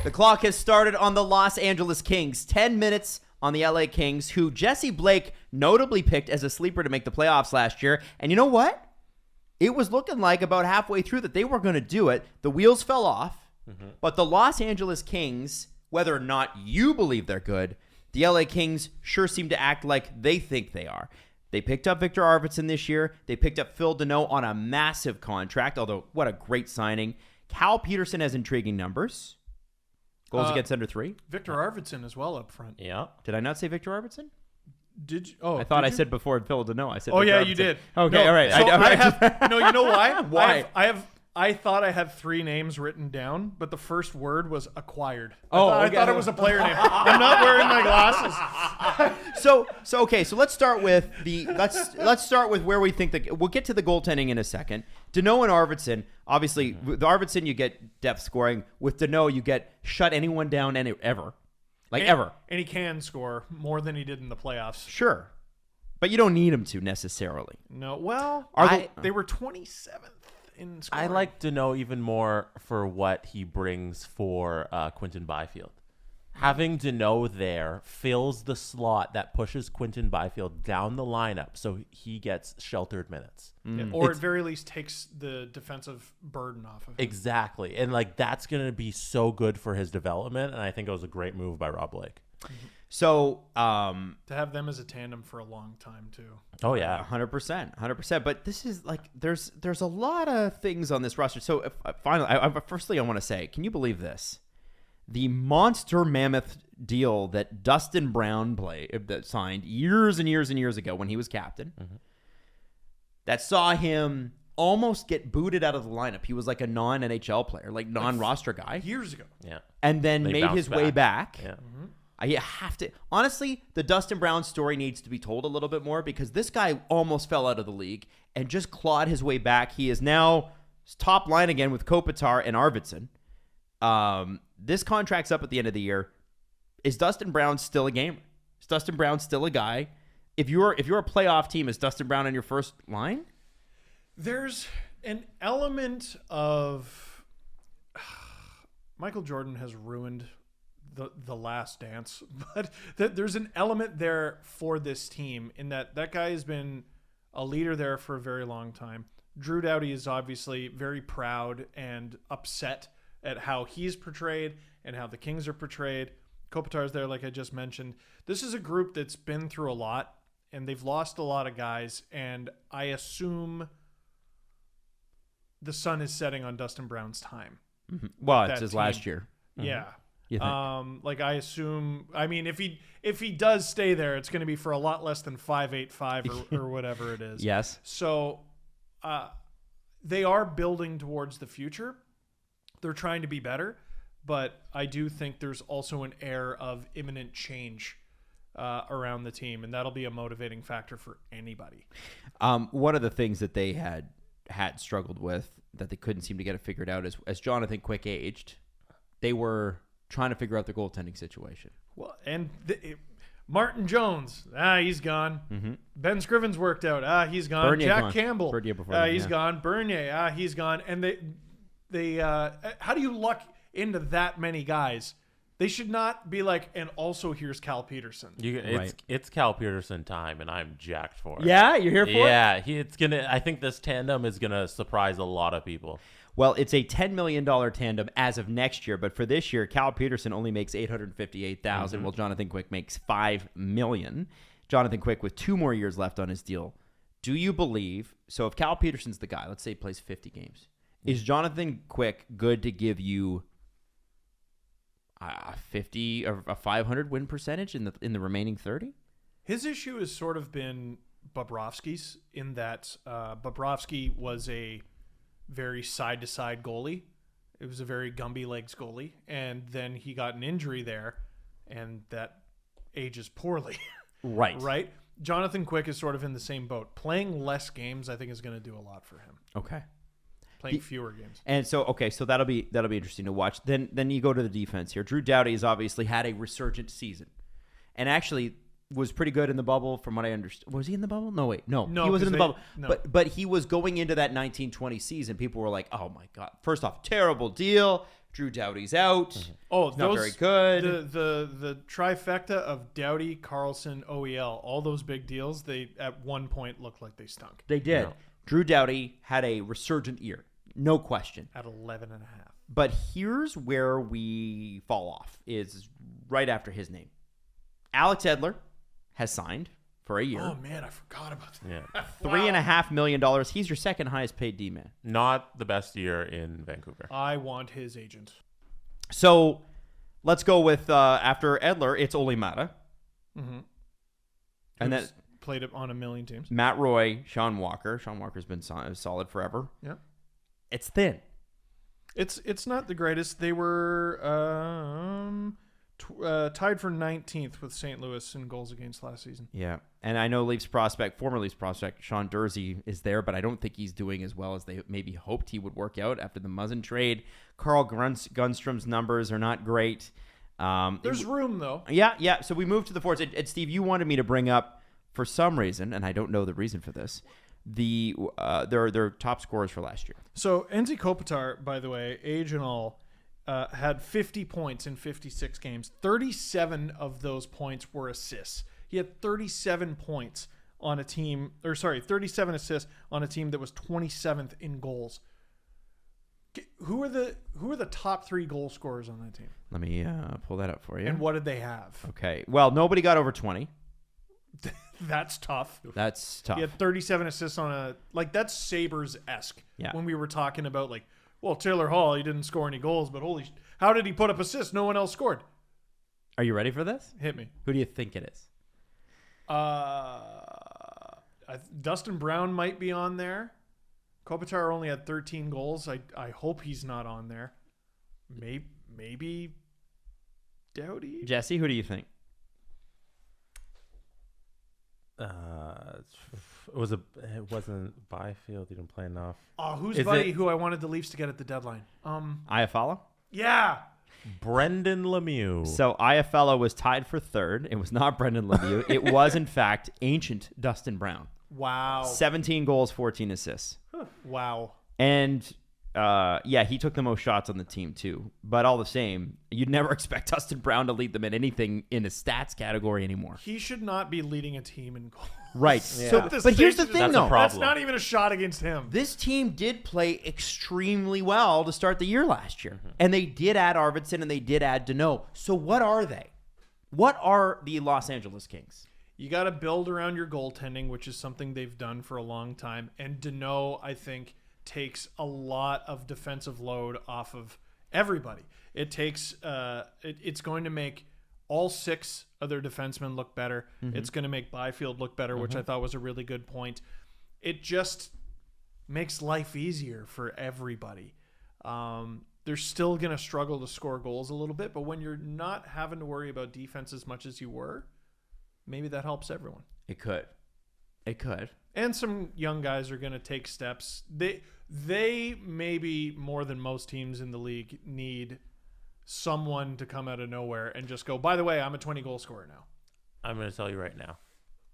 The clock has started on the Los Angeles Kings. 10 minutes on the LA Kings, who Jesse Blake notably picked as a sleeper to make the playoffs last year. And you know what? It was looking like about halfway through that they were going to do it. The wheels fell off. But the Los Angeles Kings, whether or not you believe they're good, the LA Kings sure seem to act like they think they are. They picked up Victor Arvidsson this year. They picked up Phil Deneau on a massive contract, although what a great signing. Cal Peterson has intriguing numbers. Goals against under 3. Victor Arvidsson as well up front. Yeah. Did I not say Victor Arvidsson? Did you? Oh, I thought I said before Phil Deneau. I said. Oh, Victor yeah, Arvidsson. you did. Okay, no, all right. So I have. No, you know why? Why? I thought I had 3 names written down, but the first word was acquired. I thought it was a player name. I'm not wearing my glasses. So let's start with let's start with where we think that we'll get to the goaltending in a second. Deneau and Arvidsson, obviously, with Arvidsson you get depth scoring. With Deneau you get shut anyone down ever. Ever. And he can score more than he did in the playoffs. Sure. But you don't need him to necessarily. No. Well, they were 27th in scoring. I like to know even more for what he brings for Quinton Byfield. Having Deneau there fills the slot that pushes Quinton Byfield down the lineup so he gets sheltered minutes. Yeah, or at very least takes the defensive burden off of him. Exactly. And that's going to be so good for his development. And I think it was a great move by Rob Blake. So to have them as a tandem for a long time too. Oh yeah, 100%. But this is there's a lot of things on this roster. So firstly, I want to say, can you believe this? The monster mammoth deal that Dustin Brown signed years and years and years ago when he was captain, that saw him almost get booted out of the lineup. He was like a non-NHL player, like non-roster guy. Years ago. Yeah. And then They made his bounced way back. Yeah. I have to honestly, the Dustin Brown story needs to be told a little bit more because this guy almost fell out of the league and just clawed his way back. He is now top line again with Kopitar and Arvidsson. This contract's up at the end of the year. Is Dustin Brown still a gamer? Is Dustin Brown still a guy? If you're a playoff team, is Dustin Brown on your first line? There's an element of Michael Jordan has ruined the Last Dance, but there's an element there for this team in that guy has been a leader there for a very long time. Drew Doughty is obviously very proud and upset at how he's portrayed and how the Kings are portrayed. Kopitar's there, like I just mentioned. This is a group that's been through a lot, and they've lost a lot of guys, and I assume the sun is setting on Dustin Brown's time. Well, it's his last year. Yeah. You think? I assume, I mean, if he does stay there, it's going to be for a lot less than 5.85 or whatever it is. Yes. So they are building towards the future. They're trying to be better, but I do think there's also an air of imminent change around the team, and that'll be a motivating factor for anybody. One of the things that they had struggled with that they couldn't seem to get it figured out is as Jonathan Quick aged, they were trying to figure out their goaltending situation. Well, and Martin Jones, he's gone. Ben Scrivens worked out. He's gone. Bernier Jack gone. Campbell, Bernier before that, he's gone. Bernier, he's gone. And they how do you luck into that many guys? They should not be like, and also here's Cal Peterson. It's Cal Peterson time, and I'm jacked for it. Yeah, you're here for it? Yeah, I think this tandem is gonna surprise a lot of people. Well, it's a $10 million tandem as of next year, but for this year, Cal Peterson only makes $858,000, while Jonathan Quick makes $5 million. Jonathan Quick with 2 more years left on his deal. Do you believe? So, if Cal Peterson's the guy, let's say he plays 50 games, is Jonathan Quick good to give you a 50 or a 500 win percentage in the remaining 30? His issue has sort of been Bobrovsky's in that Bobrovsky was a very side-to-side goalie. It was a very Gumby legs goalie, and then he got an injury there, and that ages poorly. Right. Jonathan Quick is sort of in the same boat. Playing less games, I think, is going to do a lot for him. Okay. Playing fewer games. And so, so that'll be interesting to watch. Then you go to the defense here. Drew Doughty has obviously had a resurgent season, and actually was pretty good in the bubble from what I understand. Was he in the bubble? No, wait. No, he wasn't in the bubble. No. But he was going into that 1920 season. People were like, oh my God. First off, terrible deal. Drew Doughty's out. Oh, He's not very good. The trifecta of Doughty, Carlson, OEL, all those big deals, they at one point looked like they stunk. They did. No. Drew Doughty had a resurgent year. No question. At 11.5. But here's where we fall off, is right after his name. Alex Edler has signed for a year. Oh, man, I forgot about that. Yeah. $3.5 million. He's your second highest paid D-man. Not the best year in Vancouver. I want his agent. So let's go with, after Edler, it's Ole Mata. Mm-hmm. And then played it on a million teams. Matt Roy, Sean Walker. Sean Walker's been solid forever. Yeah. It's thin. It's not the greatest. They were tied for 19th with St. Louis in goals against last season. Yeah. And I know former Leafs prospect, Sean Dursey is there, but I don't think he's doing as well as they maybe hoped he would work out after the Muzzin trade. Carl Gunstrom's numbers are not great. There's room, though. Yeah. So we moved to the forwards. And Steve, you wanted me to bring up, for some reason, and I don't know the reason for this, their top scorers for last year. So Enzi Kopitar, by the way, age and all, had 50 points in 56 games. 37 of those points were assists. He had 37 points on a team, 37 assists on a team that was 27th in goals. Who are the top 3 goal scorers on that team? Let me pull that up for you. And what did they have? Okay. Well, nobody got over 20. That's tough. That's tough. He had 37 assists on that's Sabres-esque. Yeah. When we were talking about Taylor Hall, he didn't score any goals, but how did he put up assists? No one else scored. Are you ready for this? Hit me. Who do you think it is? Dustin Brown might be on there. Kopitar only had 13 goals. I hope he's not on there. Maybe Doughty? Jesse, who do you think? It wasn't Byfield. He didn't play enough. Oh, who's Is buddy it- who I wanted the Leafs to get at the deadline? Iafallo? Yeah. Brendan Lemieux. So Iafallo was tied for third. It was not Brendan Lemieux. It was, in fact, ancient Dustin Brown. Wow. 17 goals, 14 assists. Wow. And, he took the most shots on the team, too. But all the same, you'd never expect Dustin Brown to lead them in anything in a stats category anymore. He should not be leading a team in goals. Right. Yeah. So, but here's the thing, That's a though. problem. That's not even a shot against him. This team did play extremely well to start the year last year. And they did add Arvidsson and they did add Deneau. So what are they? What are the Los Angeles Kings? You got to build around your goaltending, which is something they've done for a long time. And Deneau, I think, takes a lot of defensive load off of everybody. It takes it's going to make all 6 of their defensemen look better. Mm-hmm. It's going to make Byfield look better, which I thought was a really good point. It just makes life easier for everybody. They're still going to struggle to score goals a little bit, but when you're not having to worry about defense as much as you were, maybe that helps everyone. It could. And some young guys are going to take steps. They maybe more than most teams in the league need someone to come out of nowhere and just go, by the way, I'm a 20-goal scorer now. I'm going to tell you right now.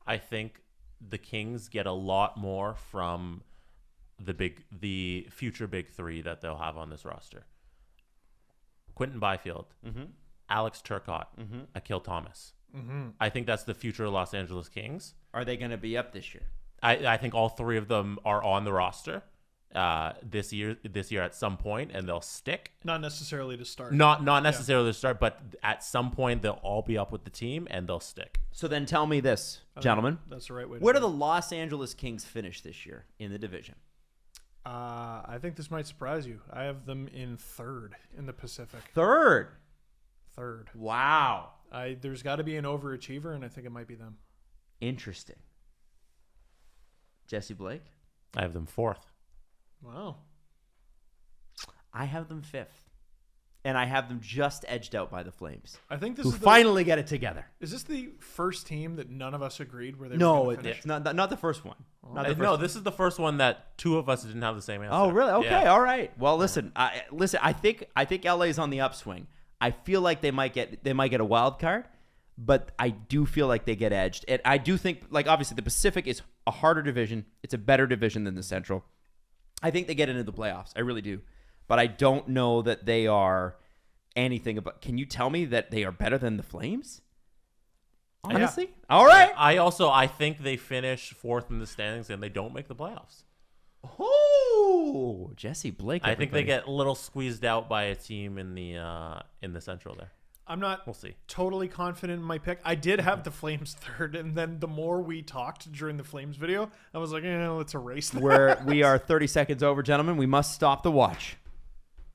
I think the Kings get a lot more from the future big 3 that they'll have on this roster. Quentin Byfield, Alex Turcotte, Akil Thomas. I think that's the future Los Angeles Kings. Are they going to be up this year? I think all 3 of them are on the roster this year at some point, and they'll stick. Not necessarily to start. Not necessarily to start, but at some point they'll all be up with the team and they'll stick. So then tell me this, gentlemen. That's the right way to Where do do it. the Los Angeles Kings finish this year in the division? I think this might surprise you. I have them in 3rd in the Pacific. Third. Wow. There's got to be an overachiever, and I think it might be them. Interesting. Jesse Blake? I have them 4th. Wow. I have them 5th. And I have them just edged out by the Flames, I think this who is finally get it together. Is this the first team that none of us agreed where they were No, going to finish? it's not the first one. Not the first No, one. this is the first one that 2 of us didn't have the same answer. Oh, really? Okay, Yeah. all right. Well, listen. I think LA's on the upswing. I feel like they might get a wild card, but I do feel like they get edged. And I do think, obviously the Pacific is a harder division. It's a better division than the Central. I think they get into the playoffs. I really do. but I don't know that they are anything about. Can you tell me that they are better than the Flames? Honestly? Yeah. All right. I think they finish 4th in the standings and they don't make the playoffs. Oh, Jesse Blake. I think they everybody. get a little squeezed out by a team in the Central there. I'm not We'll see. totally confident in my pick. I did have the Flames 3rd, and then the more we talked during the Flames video, I was like, let's erase that. We are 30 seconds over, gentlemen. We must stop the watch.